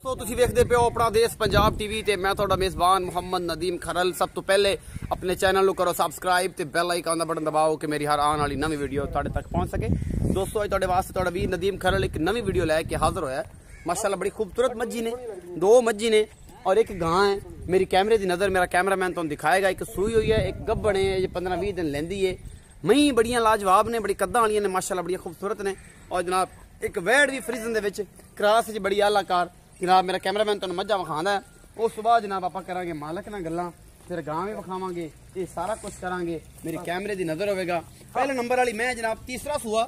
तो तुसी वेखदे पे हो अपना देश पंजाब टीवी ते मैं तुहाडा मेज़बान मुहम्मद नदीम खरल। सब तो पहले अपने चैनल को करो सबसक्राइब ते बेल आइकन दा बटन दबाओ कि मेरी हर आने वाली नवी वीडियो तुहाडे तक पहुंच सके। दोस्तों अज तुहाडे वास्ते तुहाडा वीर नदीम खरल एक नवी वीडियो लैके हाजिर होया। माशाअल्लाह बड़ी खूबसूरत मज्जी ने, दो मज्जी ने और एक गां है। मेरी कैमरे की नज़र मेरा कैमरामैन तुहानू दिखाएगा। एक सूई हुई है, एक गब्बड़ है, ये 15-20 दिन लैंदी है। मई बड़ियां लाजवाब ने, बड़ी कद्दां वालियां ने, माशाअल्लाह बड़ियां खूबसूरत ने। और जनाब एक वैड़ भी फ्रीजन दे विच क्रास च बड़ी आलाकार। जनाब मेरा कैमरामैन तुहानू मज्झां विखांदा है। उस तो बाद जनाब आपां करांगे मालक नाल गल्लां, फिर गां भी विखावांगे, ये सारा कुछ करांगे। मेरी कैमरे की नज़र होवेगा। पहले नंबर वाली मैं जनाब तीसरा सूआ,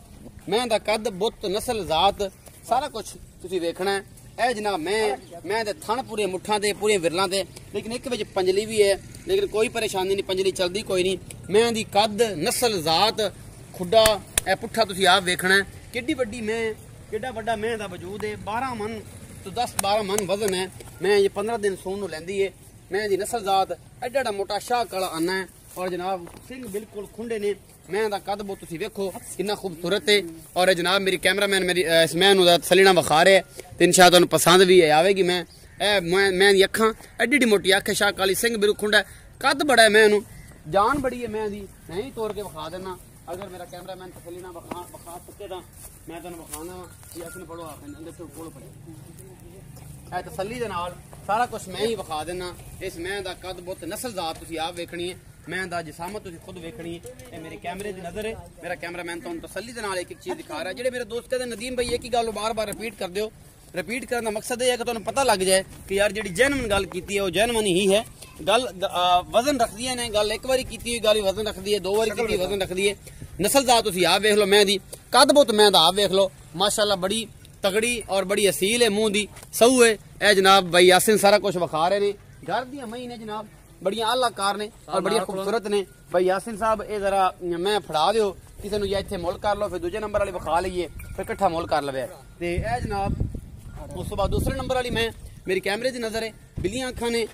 मैं दा कद बुत नस्ल जात सारा कुछ तुसीं वेखना है। ए जनाब मैं दे थण पूरे मुट्ठां दे पूरे विरलां दे, लेकिन एक विच पंजली भी है, लेकिन कोई परेशानी नहीं, पंजली चलदी कोई नहीं। मैं दी कद नस्ल जात खुड्डा ए पुट्ठा तुसीं आप वेखना है। किड्डी वड्डी मैं, किड्डा वड्डा मैं दा वजूद है। 12 मन तो 10-12 मन वजन है। मैं ये 15 दिन सोन नूं लैंदी है। मैं दी नस्ल जात एडा मोटा शाह काला आना है। और जनाब सिंह बिल्कुल खुंडे ने। मैं दा कद बहुत तुसीं वेखो कितना खूबसूरत है। और जनाब मेरी कैमरामैन मेरी मैं नूं सलीना विखा रहे ते इंशाअल्लाह तुहानूं पसंद भी आवेगी। मैं दी अखां एडी एडी मोटी अख है, शाह काली, सिंह बिल्कुल खुंडा है, कद बड़ा है। मैं नूं जान बड़ी है। मैं दी नहीं तोड़ के विखा देना। अगर मेरा कैमरामैन सलीना विखा सके तो मैं तुहानूं विखाना कि असने पढ़ो आखिर कोल पढ़ो है तसल्ली दे नाल सारा कुछ मैं ही विखा देना। इस मैं दा कद बुत नस्ल जात तुसीं आप वेखनी है। मैं दा जिसामत तुसीं खुद वेखनी है। ये मेरे कैमरे की नज़र है। मेरा कैमरामैन तुहानूं तसल्ली दे नाल एक एक चीज़ दिखा रहा है। जेडे मेरे दोस्त कहते नदीम भाई एक ही गल बार बार रिपीट कर दिओ। रिपीट करने का मकसद यह है कि तुहानूं पता लग जाए कि यार जी जेनवन गल की है वो जेनवन ही है। गल वजन रखदी है ने, गल एक बारी की हुई गल वजन रखदी है, 2 बारी की वजन रखदी है। नस्ल जात तुसीं आप वेख लो। मैं दी कद बुत मैं दा आप वेख लो। माशाअल्लाह बड़ी तगड़ी और बड़ी असील है, मुंह दी सऊ है। ए जनाब भाई यासिन सारा कुछ विखा रहे ने। घर दियां मई ने जनाब बड़ियां आलाकार ने और बड़ियां खूबसूरत ने। भाई यासिन साहब ये जरा मैं फड़ा दिओ किसी नूं, या इत्थे मोल कर लो, फिर दूजे नंबर वाली विखा लईए, फिर इकट्ठा मोल कर लवे। ते ए जनाब उस तो बाद दूसरे नंबर वाली मैं, मेरी कैमरे की नज़र है। बिल्लियां अखां ने,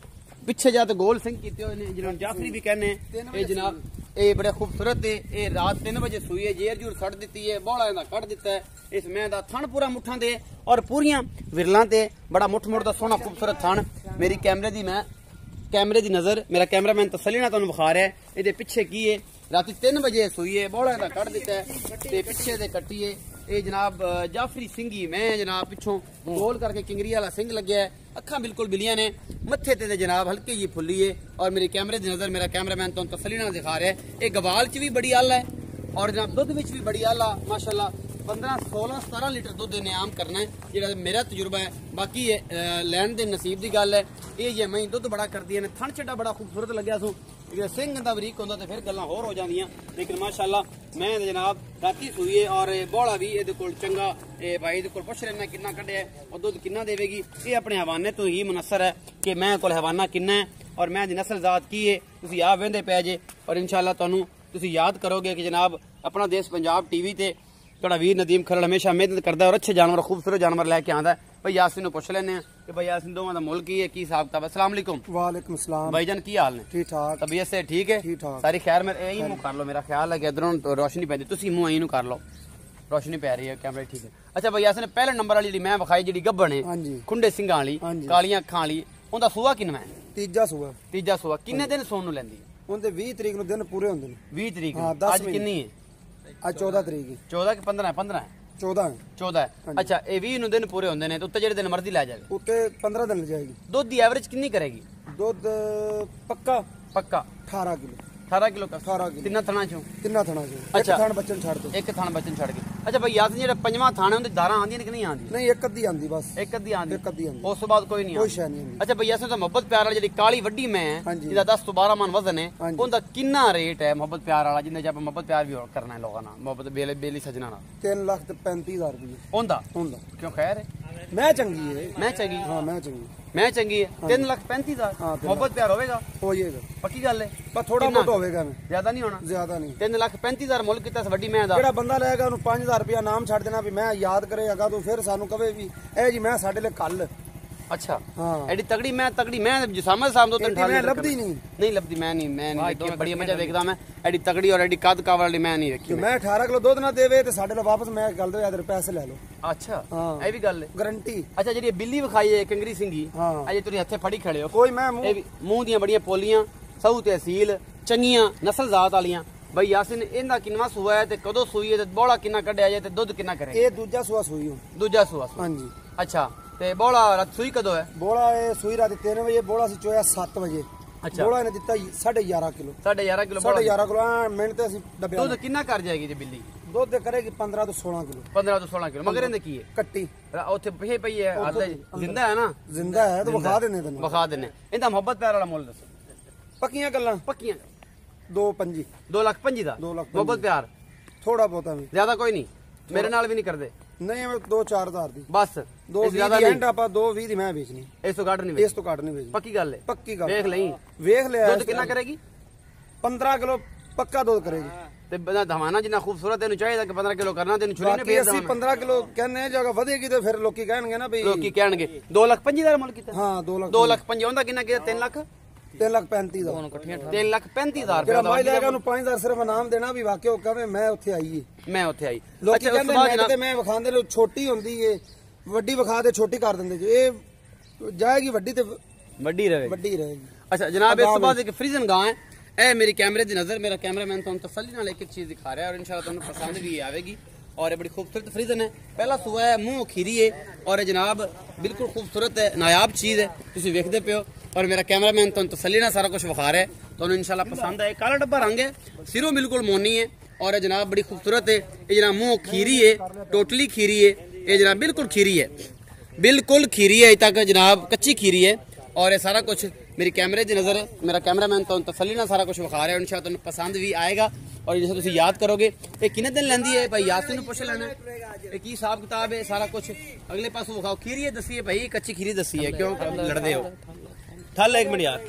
पिछे जा तो गोल सिंह कीते हुए ने, जिन्होंने जाफरी भी कहने। ये जनाब ये बड़े खूबसूरत है। ये रात 3 बजे सूई है, जेर जूर सड़ दी है, बौला इहदा कट दिता है। इस मैं दा थण पूरा मुठा दे और पूरियां विरलां ते बड़ा मुठ मुठ दा सोहना खूबसूरत थण। मेरी कैमरे की नज़र मेरा कैमरामैन तसल्ली नाल तुहानूं विखा रहा है। ये पिछे की है, रात 3 बजे सूई है, बौला इहदा कट दिता है ते पिछे दे कट्टी है। ये जनाब जाफरी सिंगी मैं जनाब पिछों गोल करके किंगरी वाला सिंह लगे है। अखां बिल्कुल बिलियां ने, मत्थे ते जनाब हल्की जी फुल्ली है। और मेरी कैमरे की नज़र मेरा कैमरामैन तुहानूं तसल्ली नाल दिखा रहा है। ये गवाल च भी बड़ी आला है और जनाब दुध विच भी बड़ी आला। माशाअल्लाह 15-16-17 लीटर दुध इन्हें आम करना है, जो मेरा तजुर्बा है। बाकी लैन दे नसीब की गल है। ये मई दुध बड़ा करती है, थन चड्डा बड़ा खूबसूरत लग्या सू। सिंह दा बरीक होंदा तो फिर गल्लां होर हो जांदियां। लेकिन माशाअल्लाह मैं जनाब राती सूई है और बौला भी ये कोल चंगा। भाई ये कोल पुछ लेना किन्ना कड्ढिया और दुध किन्ना देवेगी। ये अपने हवाने तो ही मुनसर है कि मैं कोल हवाना किन्ना है और मैं दी नस्ल जात की है। तुसीं आप वेंदे पै जे और इंशाअल्लाह तुहानूं तुसीं याद करोगे कि जनाब अपना देश पंजाब टीवी ते तुहाडा वीर नदीम खरल हमेशा मेहनत करता है और अच्छे जानवर खूबसूरत जानवर लैके आंदा है। भाई यासिन नूं पुछ लैने कि भाई यासिन दोवां दा मुल की है, की हिसाब किताब है। अस्सलाम वालेकुम। वालेकुम सलाम भाईजान की हाल ने? ठीक ठाक। तबीयत से ठीक है? ठीक ठाक। सारी खैर। मेरे यही मुंह कर लो, मेरा ख्याल है कि इधरों रोशनी पैंदी, तुसीं मुंह यहीं कर लो, रोशनी पै रही है, कैमरा ठीक है। अच्छा भाई यासिन पहले नंबर वाली जी मैं विखाई जी गब्बड़ है, खुंडे सिंगां वाली, कालियां अखां वाली, उहदा सूआ किन्ना है? तीजा सूआ। तीजा सूआ। किन्ने दिन सोन नूं लैंदी? उनते 20 तरीक नूं दिन पूरे हुंदे ने। 20 तरीक। आज किन्नी है? आज 14 तरीक है। 14 कि 15 है? 15 है। 14 है। अच्छा ये 20 दिन पूरे होंगे ने तो उत्ते जेडे दिन मर्जी लै जाए उत्ते 15 दिन ले जाएगी। दुध की एवरेज कितनी करेगी? दुध पक्का 18 किलो। 18 किलो का 18 किलो तिन्ना थणा चो। अच्छा थण बच्चन छड़ दो। एक थण बच्चन छड़ के। अच्छा भाई याद जेड़ा पंजवां थाना उनदी धारा आंदियां कि नहीं आंदी? नहीं एक अद्धी आंदी बस। एक अद्धी आंदी। उस तो बाद कोई नहीं कोई शय नहीं आंदी। अच्छा भैया से मोहब्बत प्यार वाली जेडी काली वड्डी मैं है जिदा 10 तो 12 मन वजन है, उनदा कितना रेट है मोहब्बत प्यार वाला जिंदे जब मोहब्बत प्यार भी करना है लोगों ना, मोहब्बत बेली सजना ना? 3,35,000 रुपये उनदा। क्यों खैर है? मैं चंगी है। मैं चंगी? हां मैं चंगी। मैं चंगी है। 3,35,000 मोहब्बत प्यार होगा? हो जाएगा पक्की गल है। पर थोड़ा बहुत होगा, ज्यादा नहीं होना। ज्यादा नहीं। 3,35,000 मुल्क कितना वड्डी मैं दा। जेड़ा बंदा लेगा उन्हें 5,000 रुपया नाम छड़ देना भी मैं याद करे अगा तो फिर सानू कवे भी ए जी मैं साडे ले कल अच्छा हाँ एडी तगड़ी मैं जिसामत साहब 2-3 ठाल मैं लभदी नहीं लभदी मैं नहीं देखी बड़ी मजा देखदा मैं एडी तगड़ी और एडी कद कावड़ वाली मैं नहीं देखी मैं 18 किलो दुध ना देवे ते साडे लो वापस मैं गल दो यार पैसे ले लो अच्छा हाँ ਇਹ ਵੀ ਗੱਲ ਹੈ गारंटी ਅੱਛਾ ਜਿਹੜੀ ਬਿੱਲੀ ਵਿਖਾਈ ਹੈ ਕੰਗਰੀ ਸਿੰਘੀ हाँ ਅਜੇ ਤੁਸੀਂ ਹੱਥੇ ਫੜੀ ਖੜੇ ਹੋ कोई मैं ਇਹ ਵੀ ਮੂੰਹ ਦੀਆਂ ਬੜੀਆਂ ਪੋਲੀਆਂ ਸਹੂ ਤੇ ਅਸੀਲ ਚੰਗੀਆਂ ਨਸਲ ਜ਼ਾਤ ਵਾਲੀਆਂ ਬਈ ਯਾਸਿਨ ਇਹਦਾ ਕਿੰਨਾ ਸੂਆ ਹੈ ਤੇ ਕਦੋਂ ਸੂਈ ਹੈ ਤੇ ਬੋਲਾ ਕਿੰਨਾ ਕੱਢਿਆ ਜੇ ਤੇ ਦੁੱਧ ਕਿੰਨਾ ਕਰੇ ਇਹ ਦੂਜਾ ਸੂਆ ਸੂਈ ਹੁਣ ਦੂਜਾ ਸੂਆ ਹਾਂਜੀ ਅੱਛਾ ਤੇ ਬੋਲਾ ਰਾਤ ਸੂਈ ਕਦੋਂ ਹੈ ਬੋਲਾ ਇਹ ਸੂਈ ਰਾਤ 3 ਵਜੇ ਬੋਲਾ ਸੀ ਚੋਇਆ 7 ਵਜੇ ਅੱਛਾ ਬੋਲਾ ਨੇ ਦਿੱਤਾ 11.5 ਕਿਲੋ 11.5 ਕਿਲੋ 11.5 ਕਿਲੋ ਮਿੰਟ ਤੇ ਅਸੀਂ ਡੱਬਿਆ ਦੁੱਧ ਕਿੰਨਾ ਕਰ ਜਾਏਗੀ ਜੇ ਬਿੱਲੀ ਦੁੱਧ ਕਰੇਗੀ 15 ਤੋਂ 16 ਕਿਲੋ 15 ਤੋਂ 16 ਕਿਲੋ ਮਗਰ ਇਹਦੇ ਕੀ ਹੈ ਕੱਟੀ ਉੱਥੇ ਪਈ ਪਈ ਹੈ ਅੱਧਾ ਜ਼ਿੰਦਾ ਹੈ ਨਾ ਜ਼ਿੰਦਾ ਹੈ ਤਾਂ ਵਿਖਾ ਦਿੰਨੇ ਤੈਨੂੰ ਵਿਖਾ ਦਿੰਨੇ ਇਹਦਾ ਮੁਹੱਬਤ ਪਿਆਰ ਵਾਲਾ ਮੁੱਲ ਦੱਸੋ ਪੱਕੀਆਂ ਗੱਲਾਂ ਪੱਕੀਆਂ 2.5 2,05,000 ਦਾ 2,05,000 ਮੁਹੱਬਤ ਪਿਆਰ ਥੋੜਾ ਬਹੁਤਾ ਵੀ ਜ਼ਿਆਦਾ ਕੋਈ ਨਹੀਂ ਮੇਰੇ ਨਾਲ ਵੀ ਨਹੀਂ ਕਰਦੇ ਨਹੀਂ ਐਵੇਂ 2-4 ਹਜ਼ਾਰ ਦੀ ਬਸ 2 ਜ਼ਿਆਦਾ ਦੀ ਨਹੀਂ ਐਂਡ ਆਪਾਂ 2.20 ਦੀ ਮੈਂ ਵੇਚਣੀ ਇਸ ਤੋਂ ਘੱਟ ਨਹੀਂ ਇਸ ਤੋਂ ਘੱਟ ਨਹੀਂ ਵੇਚਣੀ ਪੱਕੀ ਗੱਲ ਹੈ ਪੱਕੀ ਗੱਲ ਵੇਖ ਲਈ ਵੇਖ ਲਿਆ ਦੁੱਧ ਕਿੰਨਾ ਕਰੇਗੀ 15 ਕਿਲੋ ਪੱਕਾ ਦੁੱਧ ਕਰੇਗੀ ਤੇ ਬੰਦਾ ਧਵਾਨਾ ਜਿੰਨਾ ਖੂਬਸੂਰਤ ਇਹਨੂੰ ਚਾਹੀਦਾ ਕਿ 15 ਕਿਲੋ ਕਰਨਾ ਤੈਨੂੰ ਛੁਰੀ ਨੇ ਬਾਕੀ ਭੇਜ ਅਸੀਂ 15 ਕਿਲੋ ਕਹਿੰਦੇ ਆ ਜਗਾ ਵਧੇਗੀ ਤੇ ਫਿਰ ਲੋਕੀ ਕਹਿਣਗੇ ਨਾ ਵੀ ਲੋਕੀ ਕਹਿਣਗੇ 2,05,000 ਮੁੱਲ ਕੀਤਾ ਹਾਂ 2 ਲੱਖ 2,05,000 ਹੁੰਦਾ ਕਿੰਨਾ ਕੀਤਾ 3 ਲੱਖ 3,35,000 ਦਾ 3,35,000 ਜਿਹੜਾ ਰੁਪਏ ਮਾਈ ਲੈਗਾ ਉਹਨੂੰ 5,000 ਸਿਰਫ ਇਨਾਮ ਦੇਣਾ ਵੀ ਵਾਕਿਆ ਉਹ ਕਹੇ ਮੈਂ ਉੱਥੇ ਆਈ ਏ ਮੈਂ ਉੱਥੇ ਆਈ ਲੋਕੀ ਉਸ ਤੋਂ ਕਹਿੰਦੇ ਬਾਅਦ ਮੈਂ ਤੇ ਮੈਂ ਵਿਖਾਉਂਦੇ ਨੇ ਛੋਟੀ ਹੁੰਦੀ ਏ ਵੱਡੀ ਵਿਖਾ ਦੇ ਛੋਟੀ ਕਰ ਦਿੰਦੇ ਜੀ ਇਹ ਜਾਏਗੀ ਵੱਡੀ ਤੇ ਵੱਡੀ ਰਹੇ ਵੱਡੀ ਰਹੇਗੀ ਅੱਛਾ ਜਨਾਬ ਇਸ ਤੋਂ ਬਾਅਦ ਇੱਕ ਫਰੀਜ਼ਨ ਗਾਂ ਹੈ ਇਹ ਮੇਰੀ ਕੈਮਰੇ ਦੀ ਨਜ਼ਰ ਮੇਰਾ ਕੈਮਰਾਮੈਨ ਤੁਹਾਨੂੰ ਤਸੱਲੀ ਨਾਲ ਇੱਕ ਇੱਕ ਚੀਜ਼ ਦਿਖਾ ਰਿਹਾ ਔਰ ਇਨਸ਼ਾਅੱਲਾ ਤੁਹਾਨੂੰ ਪਸੰਦ ਵੀ ਆਵੇਗੀ और ये बड़ी खूबसूरत फ्रीजन है पहला सूआ है मुंह खीरी है और जनाब बिल्कुल खूबसूरत है नायाब चीज़ है तुम वेखते पे हो और मेरा कैमरामैन तुम तसल्ली ना सारा कुछ विखा रहा है तो इंशाल्लाह पसंद है काला डब्बा रंग है सिरों बिल्कुल मोनी है और जनाब बड़ी खूबसूरत है ये जनाब मुंह खीरी है टोटली खीरी है ये जनाब बिल्कुल खीरी है बिल्कुल खीरी है तक जनाब कच्ची खीरी है और ये सारा कुछ मेरी कैमरे की नज़र है मेरा कैमरामैन तो तसल्ली ना सारा कुछ विखा रहा है इंशाल्लाह तुम पसंद भी आएगा और जैसे तुम याद करोगे ये कितने दिन लेंदी है भाई यासिन पूछ लेना ये की हिसाब किताब है सारा कुछ अगले पासों विखाओ खीरी है दसी है भाई कच्ची खीरी दसी है क्यों लड़ते हो ठल एक मिनट यार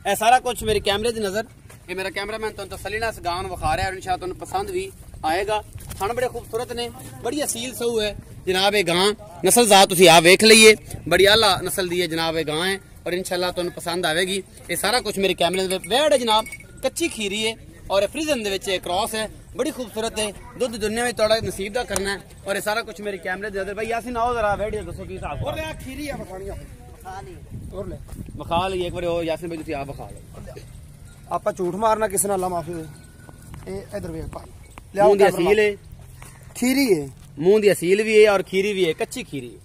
ये सारा कुछ मेरी कैमरे की नज़र ये मेरा कैमरामैन तो तसल्ली ना गां विखा रहा है और इंशाल्लाह तुम पसंद भी आएगा थन बड़े खूबसूरत ने बड़ी असील सहू है जनाब ये गां नस्ल जात तुम आप वेख लीए बड़ी आला नस्ल दी है जनाब ये गां है और इंशाल्लाह तुम पसंद आएगी ये सारा कुछ मेरे कैमरे वेड़ है जनाब कच्ची खीरी है और फ्रीजन दे क्रॉस है बड़ी खूबसूरत है दुध दुनिया में थोड़ा नसीब का करना है और ये सारा कुछ मेरे कैमरे दे अंदर भाई यासिन आओ जरा वीडियो दसो की हिसाब और ले खीरी है बखाणिया और ले बखा ली एक बार हो यासिन भाई तुम आप बखा लो ਆਪਾਂ ਝੂਠ ਮਾਰਨਾ ਕਿਸੇ ਨਾਲ ਅੱਲਾ ਮਾਫੀ ਦੇ ਇਹ ਇਧਰ ਵੇਖ ਭਾਈ मुंह दी असील है खीरी है मुंह दी असील भी है और खीरी भी है कच्ची खीरी है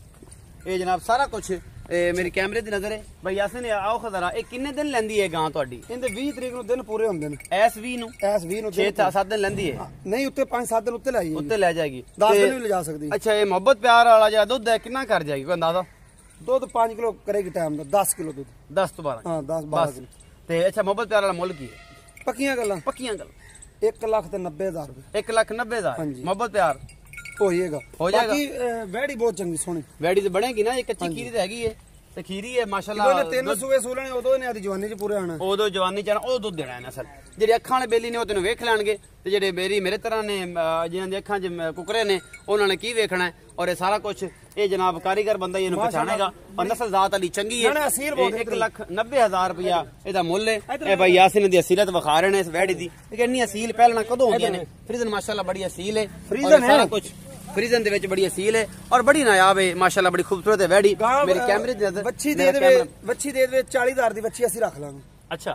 ये जनाब सारा कुछ मेरी कैमरे ਦੀ ਨਜ਼ਰ ਹੈ ਭਾਈ ਯਾਸਿਨ ਆਓ ਖਜ਼ਰਾ ਇਹ ਕਿੰਨੇ ਦਿਨ ਲੈਂਦੀ ਹੈ ਗਾਂ ਤੁਹਾਡੀ ਇਹਦੇ 20 ਤਰੀਕ ਨੂੰ ਦਿਨ ਪੂਰੇ ਹੁੰਦੇ ਨੇ ਐਸ 20 ਨੂੰ ਐਸ 20 ਨੂੰ 6-7 ਦਿਨ ਲੈਂਦੀ ਹੈ ਨਹੀਂ ਉੱਤੇ 5-7 ਦਿਨ ਉੱਤੇ ਲਾਈ ਉੱਤੇ ਲੈ ਜਾਏਗੀ 10 ਦਿਨ ਵੀ ਲਿਜਾ ਸਕਦੀ ਅੱਛਾ ਇਹ ਮੁਹੱਬਤ ਪਿਆਰ ਵਾਲਾ ਜਿਹੜਾ ਦੁੱਧ ਹੈ ਕਿੰਨਾ ਕਰ ਜਾਏਗੀ ਕੋਈ ਅੰਦਾਜ਼ਾ ਦੁੱਧ 5 ਕਿਲੋ ਕਰੇਗੀ ਟਾਈਮ ਦਾ 10 ਕਿਲੋ ਦੁੱਧ 10 ਤੋਂ 12 ਹਾਂ 10-12 ਕਿਲੋ ਤੇ ਅੱਛਾ ਮੁਹੱਬਤ ਪਿਆਰ ਵਾਲਾ ਮੁੱਲ ਕੀ ਹੈ ਪੱਕੀਆਂ ਗੱਲਾਂ ਪੱਕੀਆਂ ਗੱਲ 1,90,000 ਰੁਪਏ 1,90,000 ਮੁਹੱਬਤ ਪਿਆਰ ਹੋਏਗਾ ਹੋ ਜਾਏਗਾ ਬਾਕੀ ਵੈੜੀ ਬਹੁਤ ਚੰਗੀ ਸੋਹਣੀ ਵੈੜੀ ਤੇ ਬਣੇਗੀ ਨਾ ਇਹ ਕੱਚੀ ਖੀਰੀ ਤੇ ਹੈਗੀ ਹੈ ਤੇ ਖੀਰੀ ਹੈ ਮਾਸ਼ਾਅੱਲਾ ਉਹਨੇ 3 ਸੂਏ ਸੂਲਣੇ ਉਦੋਂ ਨੇ ਆਦੀ ਜਵਾਨੀ ਚ ਪੂਰੇ ਆਣਾ ਉਦੋਂ ਜਵਾਨੀ ਚ ਉਹ ਦੁੱਧ ਦੇਣਾ ਹੈ ਅਸਲ ਜਿਹੜੇ ਅੱਖਾਂ ਵਾਲੇ ਬੇਲੀ ਨੇ ਉਹ ਤੈਨੂੰ ਵੇਖ ਲੈਣਗੇ ਤੇ ਜਿਹੜੇ ਮੇਰੇ ਤਰ੍ਹਾਂ ਨੇ ਜਿਨ੍ਹਾਂ ਦੀ ਅੱਖਾਂ 'ਚ ਕੁਕਰੇ ਨੇ ਉਹਨਾਂ ਨੇ ਕੀ ਵੇਖਣਾ ਹੈ ਔਰ ਇਹ ਸਾਰਾ ਕੁਝ ਇਹ ਜਨਾਬ ਕਾਰੀਗਰ ਬੰਦਾ ਇਹਨੂੰ ਪਛਾਣੇਗਾ ਔਰ ਨਸਲ ਜ਼ਾਤ ਵਾਲੀ ਚੰਗੀ ਹੈ 1,90,000 ਰੁਪਇਆ ਇਹਦਾ ਮੁੱਲ ਹੈ ਇਹ ਭਾਈ ਯਾਸਿਨ ਦੀ ਅਸੀਲਤ ਵਿਖਾ ਰਹੇ ਨੇ ਇਸ ਵੈੜੀ ਦੀ ਇਹ ਇੰਨੀ ਅਸੀਲ ਪਹਿਲਾਂ ਕਦੋਂ ਹੁੰਦੀਆਂ ਨੇ ਫਰੀਜ਼ਨ ਮਾਸ਼ਾਅੱਲਾ ਬੜੀ ਅਸੀਲ ਹੈ ਫਰੀਜ਼ਨ ਸਾਰਾ ਕੁਝ फ्रीजन दे विच बड़ी असील है और बड़ी नायाब है माशाल्लाह बड़ी खूबसूरत है वैडी मेरी कैमरे दी नजर बच्ची दे दे 40,000 दी बच्ची ਅਸੀਂ ਰੱਖ ਲਾਂਗੇ अच्छा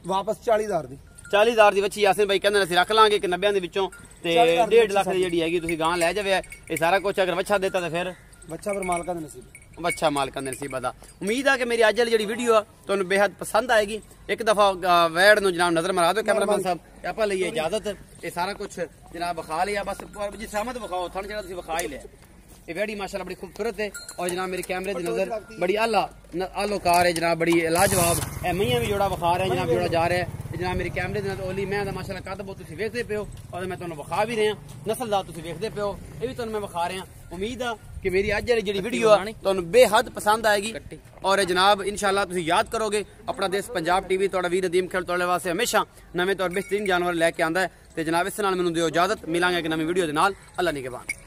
वापस 40,000 ਦੀ 40,000 ਦੀ ਬੱਚੀ ਯਾਸਿਨ ਭਾਈ ਕਹਿੰਦੇ ਨੇ ਅਸੀਂ ਰੱਖ ਲਾਂਗੇ ਕਿ 90 ਦੇ ਵਿੱਚੋਂ ਤੇ 1.5 ਲੱਖ ਦੀ ਜਿਹੜੀ ਹੈਗੀ ਤੁਸੀਂ ਗਾਂ ਲੈ ਜਾਵੇ ਇਹ ਸਾਰਾ ਕੁਝ ਅਗਰ ਬੱਚਾ ਦੇਤਾ ਤਾਂ ਫਿਰ ਬੱਚਾ ਪਰ ਮਾਲਕਾਂ ਦੇ ਨਸੀਬ अच्छा मालकां दे नसीब दा उम्मीद है कि मेरी अज वाली वीडियो तुहानू बेहद पसंद आएगी एक दफा वैड़ नू जनाब नजर मरा दो कैमरामैन साहब आपा लईए इजाजत ये सारा कुछ जनाब विखा लिया बस जिस सहमत विखाओ थन जरा तुसीं विखा ही लिया ये वैड़ी माशाल्लाह बड़ी खूबसूरत है और जनाब मेरे कैमरे की नजर बड़ी आलोकार है जनाब बड़ी लाजवाब ए मैयां भी जोड़ा विखा रहे हैं जनाब जोड़ा जा रहा है जनाब मेरी कैमरे की नजर ओली मैं माशाल्लाह कद बहुत तुसीं वेखदे पे हो और मैं तुहानू विखा भी रहा नस्ल दा तुसीं वेखदे पे हो ये भी तुहानू मैं विखा रहा उम्मीद है कि मेरी अज वाली जी वीडियो तुहानू बेहद पसंद आएगी और जनाब इंशाल्लाह तुसीं याद करोगे अपना देश पंजाब टीवी तुहाडा वीर नदीम खेल तुहाडे वास्ते हमेशा नवें तो बेहतरीन जानवर लैके आंदा है ते जनाब इस नाल मैनूं दिओ इजाजत मिलांगे एक नवीं वीडियो दे नाल अल्लाह निगहबान।